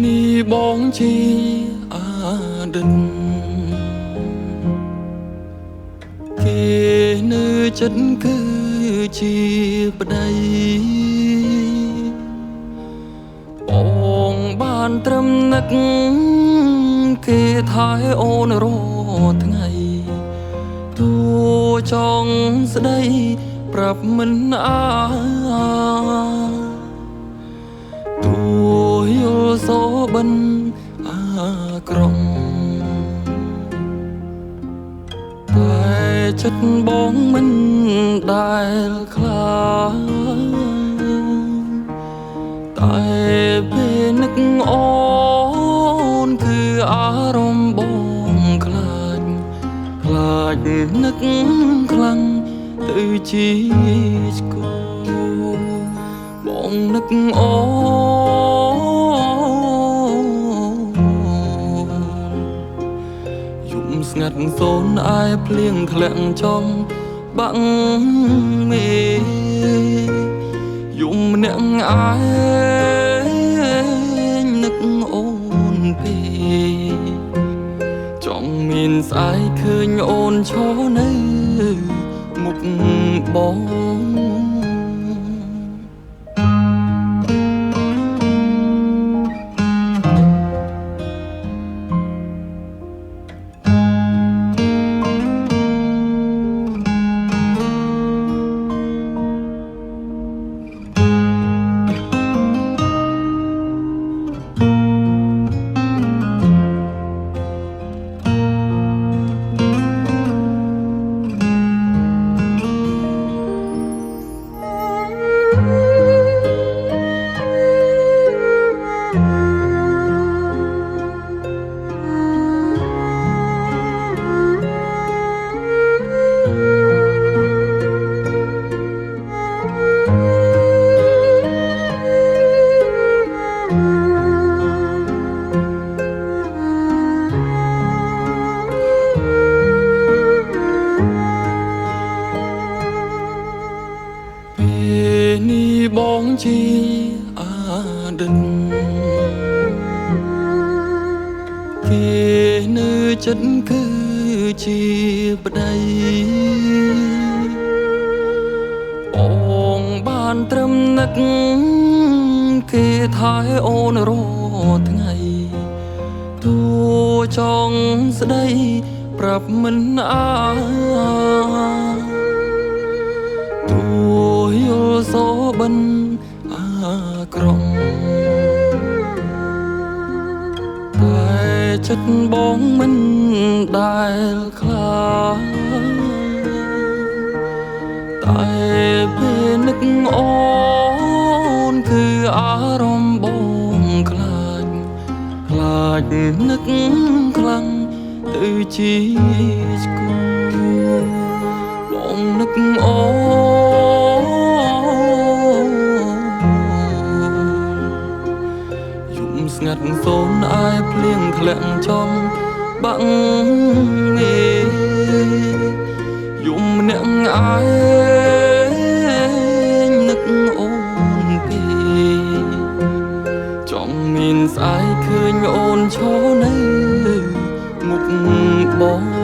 នេះបងជាអតីតគេនៅចិត្តគឺជាប្តីបងបានត្រឹមនឹកគេថែអូនរាល់ថ្ងៃទូចង់ស្ដីប្រាប់មិនទូយល់សោបិនក្រុងតែចិត្តបងមិនដែលខ្លាចតែពេលនឹកអូនគឺអារម្មណ៍បងខ្លាចនឹកខ្លាំងទៅជាស្គូបងនឹកអូយំស្ងាត់សូនអាយភ្លៀងធ្លាក់ចំបាក់មេយំម្នាក់អាយនឹកអូនពេចង់មានស្អែកឃើញអូនឈរនៅមុខបងនេះបងជាអតីតគេនៅចិត្តគឺជាប្តីបងបានត្រឹមនឹកគេថែអូនរាល់ថ្ងៃទូចង់ស្ដីប្រាប់មិនទូយល់សោបិនក្រុងតែចិត្តបងមិនដែលខ្លាចតែពេលនឹកអូនគឺអារម្មណ៍បងខ្លាចនឹកខ្លាំងទៅជាស្គូបងនឹកអូយំស្ងាត់សូនអាយភ្លៀងធ្លាក់ចំបាក់មេយំម្នាក់អាយនឹកអូនពេចង់មានស្អែកឃើញអូនឈរនៅមុខបង